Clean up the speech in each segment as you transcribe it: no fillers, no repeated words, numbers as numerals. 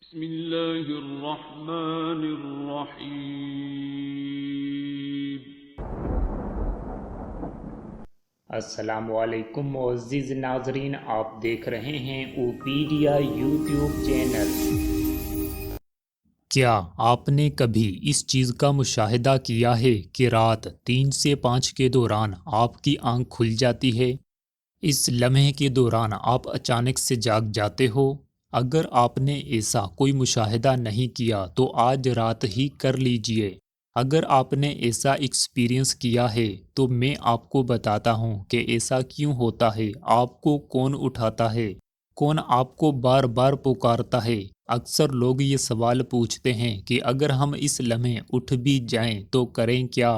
بسم الله الرحمن الرحيم. السلام علیکم معزز ناظرین، آپ دیکھ رہے ہیں اوپیڈیا یوٹیوب چینل۔ کیا آپ نے کبھی اس چیز کا مشاہدہ کیا ہے کہ رات 3 سے 5 کے دوران آپ کی آنکھ کھل جاتی ہے؟ اس لمحے کے دوران آپ اچانک سے جاگ جاتے ہو۔ اگر آپ نے ایسا کوئی مشاہدہ نہیں کیا تو آج رات ہی کر لیجئے۔ اگر آپ نے ایسا ایکسپیرینس کیا ہے تو میں آپ کو بتاتا ہوں کہ ایسا کیوں ہوتا ہے، آپ کو کون اٹھاتا ہے، کون آپ کو بار بار پکارتا ہے۔ اکثر لوگ یہ سوال پوچھتے ہیں کہ اگر ہم اس لمحے اٹھ بھی جائیں تو کریں کیا؟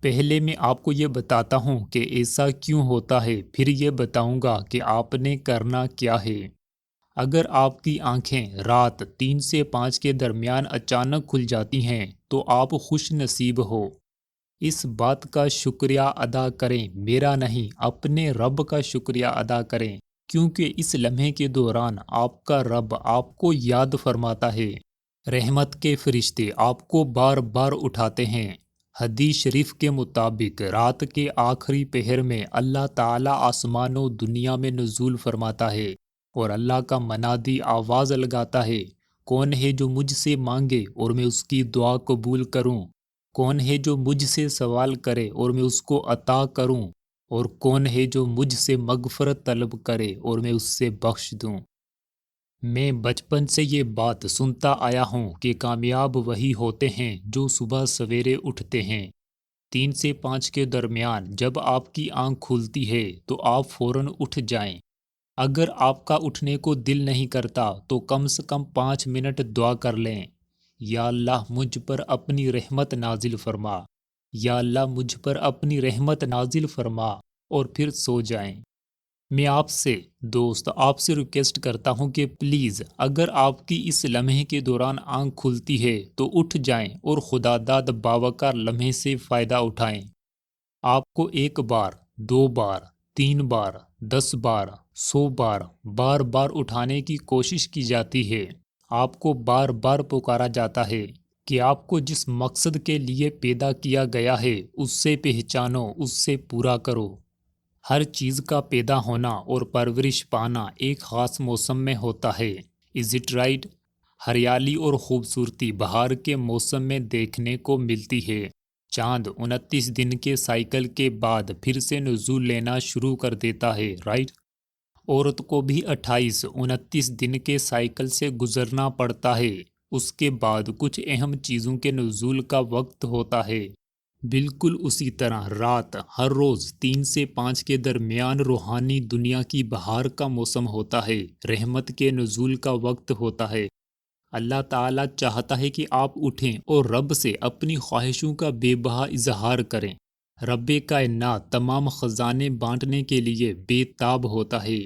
پہلے میں آپ کو یہ بتاتا ہوں کہ ایسا کیوں ہوتا ہے، پھر یہ بتاؤں گا کہ آپ نے کرنا کیا ہے۔ اگر آپ کی آنکھیں رات 3 سے 5 کے درمیان اچانک کھل جاتی ہیں تو آپ خوش نصیب ہو۔ اس بات کا شکریہ ادا کریں، میرا نہیں، اپنے رب کا شکریہ ادا کریں، کیونکہ اس لمحے کے دوران آپ کا رب آپ کو یاد فرماتا ہے۔ رحمت کے فرشتے آپ کو بار بار اٹھاتے ہیں۔ حدیث شریف کے مطابق رات کے آخری پہر میں اللہ تعالیٰ آسمان و دنیا میں نزول فرماتا ہے اور اللہ کا منادی آواز لگاتا ہے، کون ہے جو مجھ سے مانگے اور میں اس کی دعا قبول کروں؟ کون ہے جو مجھ سے سوال کرے اور میں اس کو عطا کروں؟ اور کون ہے جو مجھ سے مغفرت طلب کرے اور میں اس سے بخش دوں؟ میں بچپن سے یہ بات سنتا آیا ہوں کہ کامیاب وہی ہوتے ہیں جو صبح سویرے اٹھتے ہیں۔ 3 سے 5 کے درمیان جب آپ کی آنکھ کھلتی ہے تو آپ فوراً اٹھ جائیں۔ اگر آپ کا اٹھنے کو دل نہیں کرتا تو کم سے کم 5 منٹ دعا کر لیں، یا اللہ مجھ پر اپنی رحمت نازل فرما، یا اللہ مجھ پر اپنی رحمت نازل فرما، اور پھر سو جائیں۔ میں آپ سے ریکویسٹ کرتا ہوں کہ پلیز اگر آپ کی اس لمحے کے دوران آنکھ کھلتی ہے تو اٹھ جائیں اور خدا داد باوقار لمحے سے فائدہ اٹھائیں۔ آپ کو 1 بار، 2 بار، 3 بار، 10 بار، 100 بار، بار بار اٹھانے کی کوشش کی جاتی ہے۔ آپ کو بار بار پکارا جاتا ہے کہ آپ کو جس مقصد کے لیے پیدا کیا گیا ہے اس سے پہچانو، اس سے پورا کرو۔ ہر چیز کا پیدا ہونا اور پرورش پانا ایک خاص موسم میں ہوتا ہے۔ Is it right? ہریالی اور خوبصورتی بہار کے موسم میں دیکھنے کو ملتی ہے۔ چاند 29 دن کے سائیکل کے بعد پھر سے نزول لینا شروع کر دیتا ہے، رائٹ؟ عورت کو بھی 28-29 دن کے سائیکل سے گزرنا پڑتا ہے۔ اس کے بعد کچھ اہم چیزوں کے نزول کا وقت ہوتا ہے۔ بالکل اسی طرح رات ہر روز 3 سے 5 کے درمیان روحانی دنیا کی بہار کا موسم ہوتا ہے، رحمت کے نزول کا وقت ہوتا ہے۔ اللہ تعالیٰ چاہتا ہے کہ آپ اٹھیں اور رب سے اپنی خواہشوں کا بے بہا اظہار کریں۔ رب کائنات تمام خزانے بانٹنے کے لیے بے تاب ہوتا ہے۔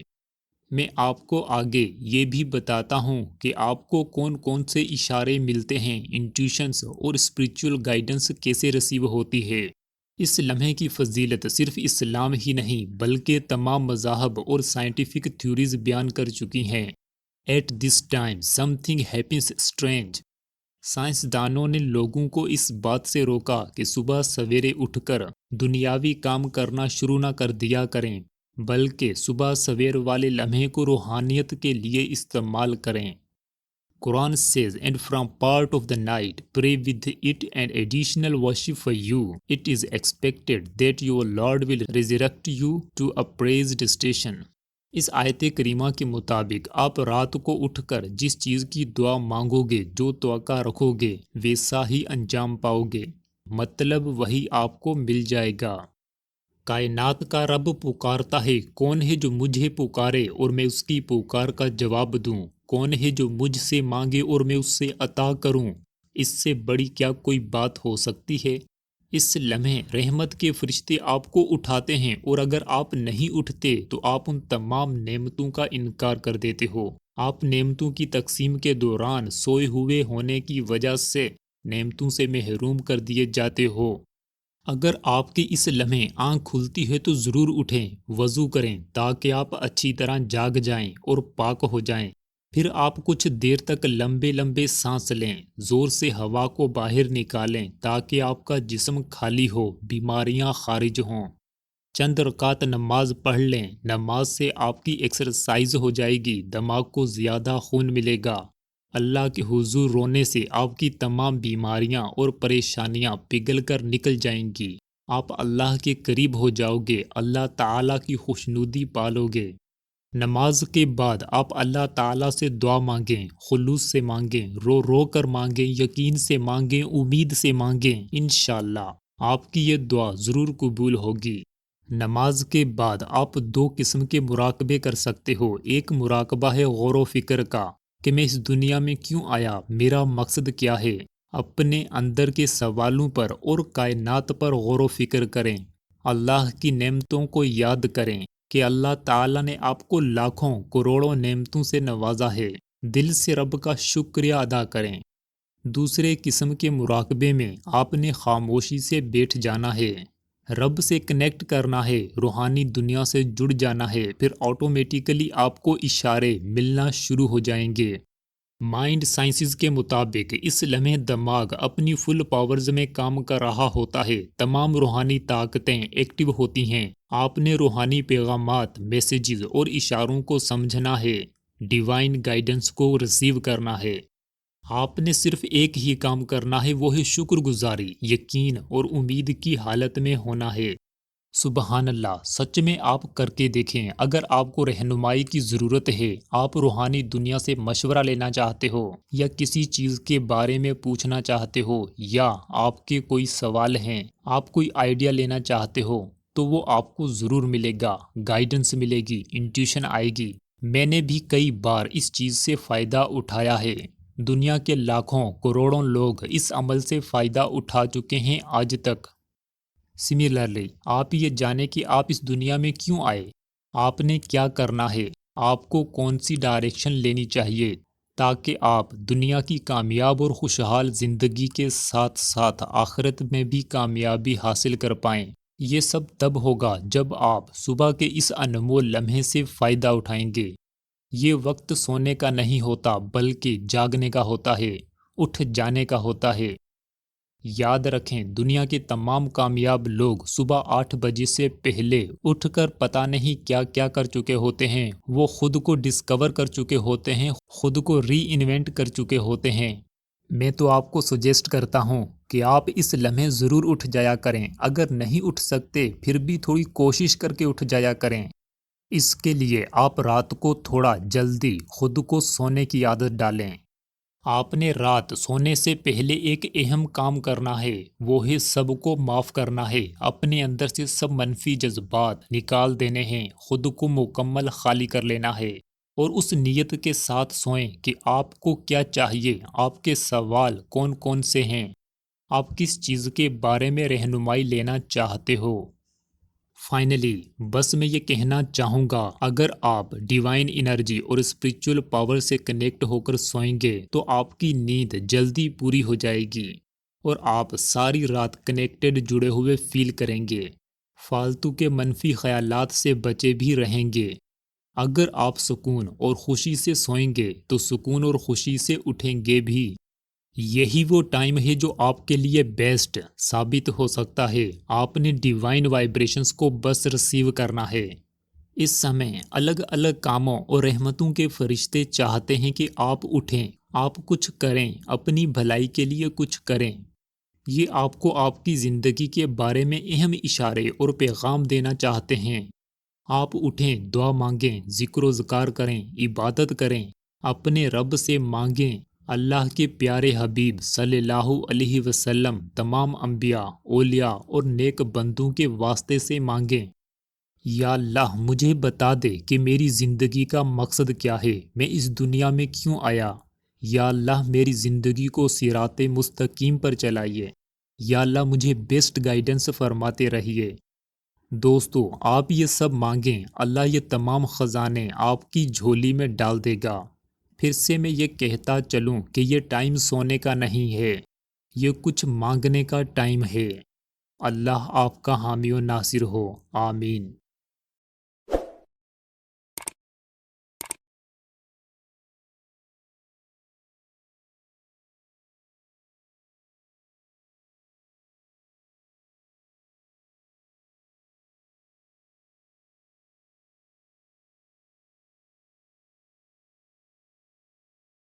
میں آپ کو آگے یہ بھی بتاتا ہوں کہ آپ کو کون کون سے اشارے ملتے ہیں، انٹیوشنز اور اسپریچول گائیڈنس کیسے ریسیو ہوتی ہے۔ اس لمحے کی فضیلت صرف اسلام ہی نہیں بلکہ تمام مذاہب اور سائنٹیفک تھیوریز بیان کر چکی ہیں۔ At this time something happens strange. سائنسدانوں نے لوگوں کو اس بات سے روکا کہ صبح سویرے اٹھ کر دنیاوی کام کرنا شروع نہ کر دیا کریں، بلکہ صبح سویر والے لمحے کو روحانیت کے لیے استعمال کریں۔ قرآن says, and from part of the night pray with it and additional worship for you. It is expected that your Lord will resurrect you to a praised station. اس آیت کریمہ کے مطابق آپ رات کو اٹھ کر جس چیز کی دعا مانگو گے، جو توقع رکھو گے، ویسا ہی انجام پاؤ گے، مطلب وہی آپ کو مل جائے گا۔ کائنات کا رب پکارتا ہے، کون ہے جو مجھے پکارے اور میں اس کی پکار کا جواب دوں؟ کون ہے جو مجھ سے مانگے اور میں اس سے عطا کروں؟ اس سے بڑی کیا کوئی بات ہو سکتی ہے؟ اس لمحے رحمت کے فرشتے آپ کو اٹھاتے ہیں، اور اگر آپ نہیں اٹھتے تو آپ ان تمام نعمتوں کا انکار کر دیتے ہو۔ آپ نعمتوں کی تقسیم کے دوران سوئے ہوئے ہونے کی وجہ سے نعمتوں سے محروم کر دیے جاتے ہو۔ اگر آپ کی اس لمحے آنکھ کھلتی ہے تو ضرور اٹھیں، وضو کریں تاکہ آپ اچھی طرح جاگ جائیں اور پاک ہو جائیں۔ پھر آپ کچھ دیر تک لمبے لمبے سانس لیں، زور سے ہوا کو باہر نکالیں تاکہ آپ کا جسم خالی ہو، بیماریاں خارج ہوں۔ چند رکعت نماز پڑھ لیں، نماز سے آپ کی ایکسرسائز ہو جائے گی، دماغ کو زیادہ خون ملے گا۔ اللہ کے حضور رونے سے آپ کی تمام بیماریاں اور پریشانیاں پگھل کر نکل جائیں گی۔ آپ اللہ کے قریب ہو جاؤ گے، اللہ تعالیٰ کی خوشنودی پالو گے۔ نماز کے بعد آپ اللہ تعالیٰ سے دعا مانگیں، خلوص سے مانگیں، رو رو کر مانگیں، یقین سے مانگیں، امید سے مانگیں، انشاءاللہ آپ کی یہ دعا ضرور قبول ہوگی۔ نماز کے بعد آپ دو قسم کے مراقبے کر سکتے ہو۔ ایک مراقبہ ہے غور و فکر کا کہ میں اس دنیا میں کیوں آیا، میرا مقصد کیا ہے۔ اپنے اندر کے سوالوں پر اور کائنات پر غور و فکر کریں، اللہ کی نعمتوں کو یاد کریں کہ اللہ تعالیٰ نے آپ کو لاکھوں کروڑوں نعمتوں سے نوازا ہے، دل سے رب کا شکریہ ادا کریں۔ دوسرے قسم کے مراقبے میں آپ نے خاموشی سے بیٹھ جانا ہے، رب سے کنیکٹ کرنا ہے، روحانی دنیا سے جڑ جانا ہے، پھر آٹومیٹیکلی آپ کو اشارے ملنا شروع ہو جائیں گے۔ مائنڈ سائنسز کے مطابق اس لمحے دماغ اپنی فل پاورز میں کام کر رہا ہوتا ہے، تمام روحانی طاقتیں ایکٹیو ہوتی ہیں۔ آپ نے روحانی پیغامات، میسیجز اور اشاروں کو سمجھنا ہے، ڈیوائن گائیڈنس کو ریسیو کرنا ہے۔ آپ نے صرف ایک ہی کام کرنا ہے، وہ ہے شکر گزاری، یقین اور امید کی حالت میں ہونا ہے۔ سبحان اللہ، سچ میں آپ کر کے دیکھیں۔ اگر آپ کو رہنمائی کی ضرورت ہے، آپ روحانی دنیا سے مشورہ لینا چاہتے ہو، یا کسی چیز کے بارے میں پوچھنا چاہتے ہو، یا آپ کے کوئی سوال ہیں، آپ کوئی آئیڈیا لینا چاہتے ہو، تو وہ آپ کو ضرور ملے گا، گائیڈنس ملے گی، انٹیوشن آئے گی۔ میں نے بھی کئی بار اس چیز سے فائدہ اٹھایا ہے۔ دنیا کے لاکھوں کروڑوں لوگ اس عمل سے فائدہ اٹھا چکے ہیں آج تک۔ سملرلی، آپ یہ جانیں کہ آپ اس دنیا میں کیوں آئے، آپ نے کیا کرنا ہے، آپ کو کون سی ڈائریکشن لینی چاہیے، تاکہ آپ دنیا کی کامیاب اور خوشحال زندگی کے ساتھ ساتھ آخرت میں بھی کامیابی حاصل کر پائیں۔ یہ سب تب ہوگا جب آپ صبح کے اس انمول لمحے سے فائدہ اٹھائیں گے۔ یہ وقت سونے کا نہیں ہوتا، بلکہ جاگنے کا ہوتا ہے، اٹھ جانے کا ہوتا ہے۔ یاد رکھیں، دنیا کے تمام کامیاب لوگ صبح 8 بجے سے پہلے اٹھ کر پتہ نہیں کیا کیا کر چکے ہوتے ہیں۔ وہ خود کو ڈسکور کر چکے ہوتے ہیں، خود کو ری انوینٹ کر چکے ہوتے ہیں۔ میں تو آپ کو سجیسٹ کرتا ہوں کہ آپ اس لمحے ضرور اٹھ جایا کریں۔ اگر نہیں اٹھ سکتے، پھر بھی تھوڑی کوشش کر کے اٹھ جایا کریں۔ اس کے لیے آپ رات کو تھوڑا جلدی خود کو سونے کی عادت ڈالیں۔ آپ نے رات سونے سے پہلے ایک اہم کام کرنا ہے، وہ ہے سب کو معاف کرنا ہے، اپنے اندر سے سب منفی جذبات نکال دینے ہیں، خود کو مکمل خالی کر لینا ہے، اور اس نیت کے ساتھ سوئیں کہ آپ کو کیا چاہیے، آپ کے سوال کون کون سے ہیں، آپ کس چیز کے بارے میں رہنمائی لینا چاہتے ہو۔ فائنلی، بس میں یہ کہنا چاہوں گا، اگر آپ ڈیوائن انرجی اور اسپریچول پاور سے کنیکٹ ہو کر سوئیں گے تو آپ کی نیند جلدی پوری ہو جائے گی، اور آپ ساری رات کنیکٹڈ جڑے ہوئے فیل کریں گے، فالتو کے منفی خیالات سے بچے بھی رہیں گے۔ اگر آپ سکون اور خوشی سے سوئیں گے تو سکون اور خوشی سے اٹھیں گے بھی۔ یہی وہ ٹائم ہے جو آپ کے لیے بیسٹ ثابت ہو سکتا ہے۔ آپ نے ڈیوائن وائبریشنز کو بس ریسیو کرنا ہے۔ اس سمے الگ الگ کاموں اور رحمتوں کے فرشتے چاہتے ہیں کہ آپ اٹھیں، آپ کچھ کریں، اپنی بھلائی کے لیے کچھ کریں۔ یہ آپ کو آپ کی زندگی کے بارے میں اہم اشارے اور پیغام دینا چاہتے ہیں۔ آپ اٹھیں، دعا مانگیں، ذکر و ذکار کریں، عبادت کریں، اپنے رب سے مانگیں۔ اللہ کے پیارے حبیب صلی اللہ علیہ وسلم تمام انبیاء، اولیاء اور نیک بندوں کے واسطے سے مانگیں۔ یا اللہ، مجھے بتا دے کہ میری زندگی کا مقصد کیا ہے، میں اس دنیا میں کیوں آیا۔ یا اللہ، میری زندگی کو صراط مستقیم پر چلائیے۔ یا اللہ، مجھے بیسٹ گائیڈنس فرماتے رہیے۔ دوستو، آپ یہ سب مانگیں، اللہ یہ تمام خزانے آپ کی جھولی میں ڈال دے گا۔ پھر سے میں یہ کہتا چلوں کہ یہ ٹائم سونے کا نہیں ہے، یہ کچھ مانگنے کا ٹائم ہے۔ اللہ آپ کا حامی و ناصر ہو، آمین۔